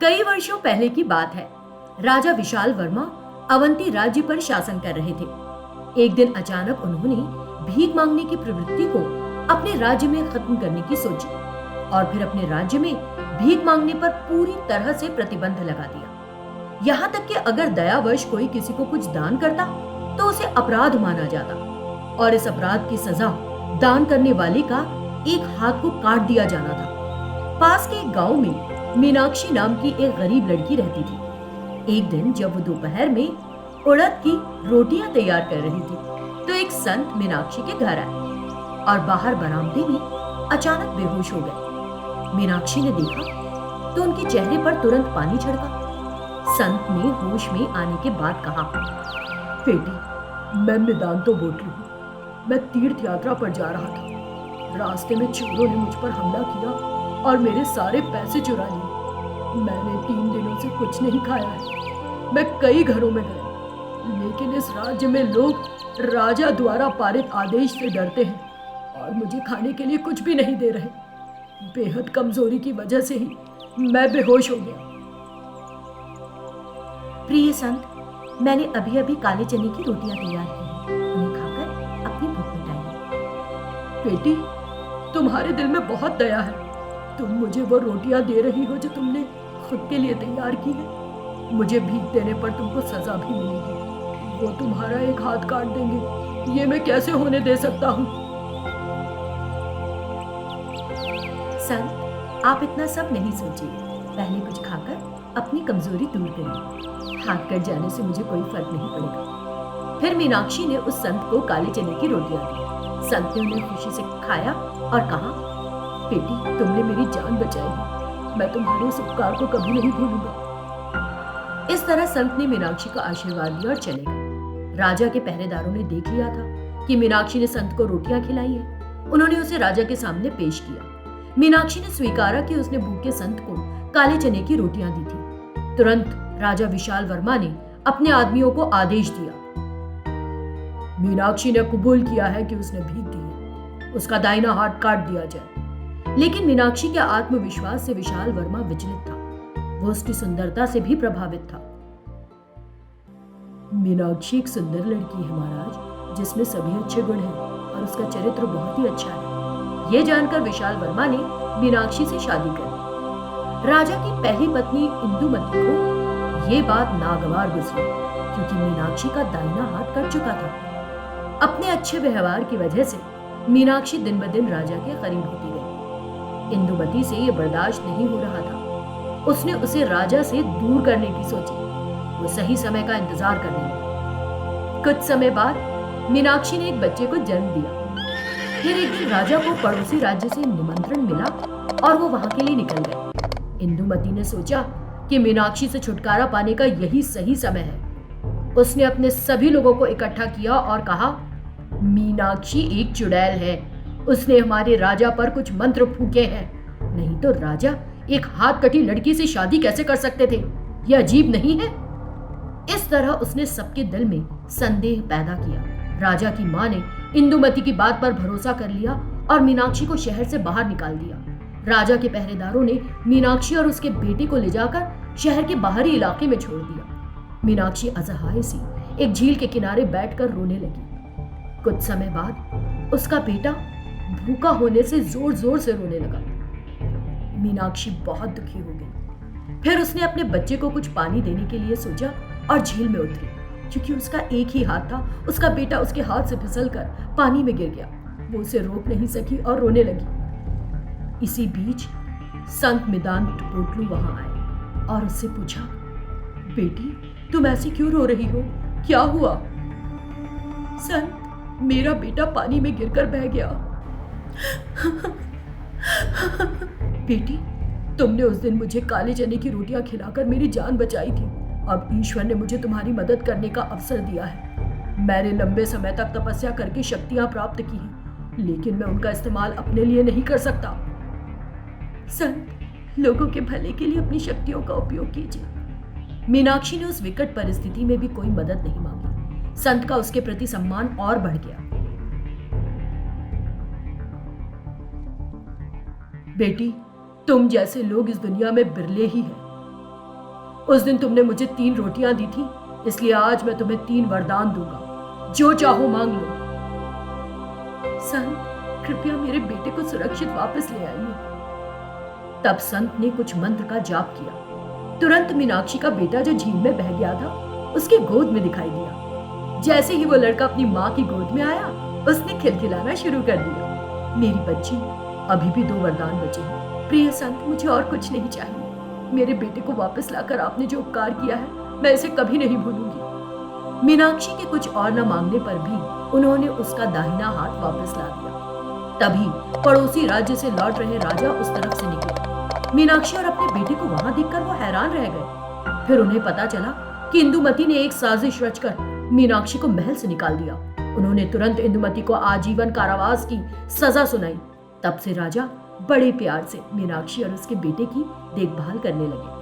कई वर्षों पहले की बात है। राजा विशाल वर्मा अवंती राज्य पर शासन कर रहे थे। एक दिन अचानक उन्होंने भीख मांगने की प्रवृत्ति को अपने राज्य में खत्म करने की सोची और फिर अपने राज्य में भीख मांगने पर पूरी तरह से प्रतिबंध लगा दिया। यहाँ तक कि अगर दयावश कोई किसी को कुछ दान करता तो उसे अपराध माना जाता और इस अपराध की सजा दान करने वाले का एक हाथ को काट दिया जाना था। पास के एक गांव में मीनाक्षी नाम की एक गरीब लड़की रहती थी। एक दिन जब वो दोपहर में उड़द की रोटियां तैयार कर रही थी तो एक संत मीनाक्षी के घर आए और बाहर बरामदे में अचानक बेहोश हो गए। मीनाक्षी ने देखा तो उनके चेहरे पर तुरंत पानी छिड़का। संत ने होश में आने के बाद कहा, बेटी, मैं मिदांतो बोट रही हूँ। मैं तीर्थ यात्रा पर जा रहा था। रास्ते में चोरों ने मुझ पर हमला किया और मेरे सारे पैसे चुरा लिए। मैंने 3 दिनों से कुछ नहीं खाया है। मैं कई घरों में गया, लेकिन इस राज्य में लोग राजा द्वारा पारित आदेश से डरते हैं और मुझे खाने के लिए कुछ भी नहीं दे रहे। बेहद कमजोरी की वजह से ही मैं बेहोश हो गया। प्रिय संत, मैंने अभी अभी काले चने की रोटियां तैयार की हैं। उन्हें खाकर अपनी भूख मिटाइए। बेटी, तुम्हारे दिल में बहुत दया है। तुम मुझे वो रोटियां दे रही हो जो तुमने खुद के लिए तैयार की है। मुझे भीख देने पर तुमको सजा भी मिलेगी। वो तुम्हारा एक हाथ काट देंगे, ये मैं कैसे होने दे सकता हूँ। संत, आप इतना सब नहीं सोचिए। पहले कुछ खाकर अपनी कमजोरी दूर करिए। हाथ कट जाने से मुझे कोई फर्क नहीं पड़ेगा। फिर मीनाक्षी ने उस संत को काले चने की रोटियां दी। संत ने उन्हें खुशी से खाया और कहा, बेटी, तुमने मेरी जान बचाई है। मैं तुम्हारे इस उपकार को कभी नहीं भूलूंगा। इस तरह संत ने मीनाक्षी का आशीर्वाद दिया और चले गए। राजा के पहरेदारों ने देख लिया था कि मीनाक्षी ने संत को रोटियां खिलाई है। उन्होंने उसे राजा के सामने पेश किया। मीनाक्षी ने स्वीकारा कि उसने भूखे संत को काले चने की रोटियां दी थी। तुरंत राजा विशाल वर्मा ने अपने आदमियों को आदेश दिया, मीनाक्षी ने कबूल किया है कि उसने भीख दी है। उसका दाहिना हाथ काट दिया जाए। लेकिन मीनाक्षी के आत्मविश्वास से विशाल वर्मा विचलित था। वो उसकी सुंदरता से भी प्रभावित था। मीनाक्षी एक सुंदर लड़की है महाराज, जिसमें सभी अच्छे गुण हैं और उसका चरित्र बहुत ही अच्छा है। ये जानकर विशाल वर्मा ने मीनाक्षी से शादी कर ली। राजा की पहली पत्नी इंदुमती को ये बात नागवार गुजरी, क्योंकि मीनाक्षी का दाहिना हाथ कट चुका था। अपने अच्छे व्यवहार की वजह से मीनाक्षी दिन ब दिन राजा के करीब होती गई। इंदुमती से ये बर्दाश्त नहीं हो रहा था। उसने उसे राजा से दूर करने की सोची। वो सही समय का इंतजार करने लगी। कुछ समय बाद मीनाक्षी ने एक बच्चे को जन्म दिया। फिर एक दिन राजा को पड़ोसी राज्य से निमंत्रण मिला और वो वहां के लिए निकल गए। इंदुमती ने सोचा कि मीनाक्षी से छुटकारा पाने का यही सही समय है। उसने अपने सभी लोगों को इकट्ठा किया और कहा, मीनाक्षी एक चुड़ैल है। उसने हमारे राजा पर कुछ मंत्र फूके हैं, नहीं तो राजा एक हाथ कटी लड़की से शादी कैसे कर सकते थे? यह अजीब नहीं है? इस तरह उसने सबके दिल में संदेह पैदा किया। राजा की मां ने इंदुमती की बात पर भरोसा कर लिया और मीनाक्षी को शहर से बाहर निकाल दिया। राजा के पहरेदारों ने मीनाक्षी और उसके बेटे को ले जाकर शहर के बाहरी इलाके में छोड़ दिया। मीनाक्षी असहाय सी एक झील के किनारे बैठकर रोने लगी। कुछ समय बाद उसका बेटा भूखा होने से जोर जोर से रोने लगा। मीनाक्षी बहुत दुखी हो गई। फिर उसने अपने बच्चे को कुछ पानी देने के लिए सोचा और झील में उतरी। क्योंकि उसका एक ही हाथ था, उसका बेटा उसके हाथ से फिसलकर पानी में गिर गया। वो उसे रोक नहीं सकी और रोने लगी। इसी बीच संत मिदांत पोटलू वहां आए और उससे पूछा, बेटी, तुम ऐसे क्यों रो रही हो? क्या हुआ? संत, मेरा बेटा पानी में गिरकर बह गया। बेटी, तुमने उस दिन मुझे काले चने की रोटियां खिलाकर मेरी जान बचाई थी। अब ईश्वर ने मुझे तुम्हारी मदद करने का अवसर दिया है। मैंने लंबे समय तक तपस्या करके शक्तियां प्राप्त की हैं, लेकिन मैं उनका इस्तेमाल अपने लिए नहीं कर सकता। संत, लोगों के भले के लिए अपनी शक्तियों का उपयोग कीजिए। मीनाक्षी ने उस विकट परिस्थिति में भी कोई मदद नहीं मांगी। संत का उसके प्रति सम्मान और बढ़ गया। बेटी, तुम जैसे लोग इस दुनिया में बिरले ही हैं। उस दिन तुमने मुझे 3 रोटियां दी थी, इसलिए आज मैं तुम्हें 3 वरदान दूंगा। जो चाहो मांग लो। संत, कृपया मेरे बेटे को सुरक्षित वापस ले आइए। तब संत ने कुछ मंत्र का जाप किया। तुरंत मीनाक्षी का बेटा जो झील में बह गया था उसकी गोद में दिखाई दिया। जैसे ही वो लड़का अपनी माँ की गोद में आया, उसने खिलखिलाना शुरू कर दिया। मेरी बच्ची, अभी भी 2 वरदान बचे हैं। प्रिय संत, मुझे और कुछ नहीं चाहिए। मेरे बेटे को वापस लाकर आपने जो उपकार किया है, मैं इसे कभी नहीं भूलूंगी। मीनाक्षी के कुछ और न मांगने पर भी उन्होंने उसका दाहिना हाथ वापस ला दिया। तभी पड़ोसी राज्य से लौट रहे राजा उस तरफ से निकले। मीनाक्षी और अपने बेटे को वहां देखकर वो हैरान रह गए। फिर उन्हें पता चला कि इंदुमती ने एक साजिश रचकर मीनाक्षी को महल से निकाल दिया। उन्होंने तुरंत इंदुमती को आजीवन कारावास की सजा सुनाई। तब से राजा बड़े प्यार से मीनाक्षी और उसके बेटे की देखभाल करने लगे।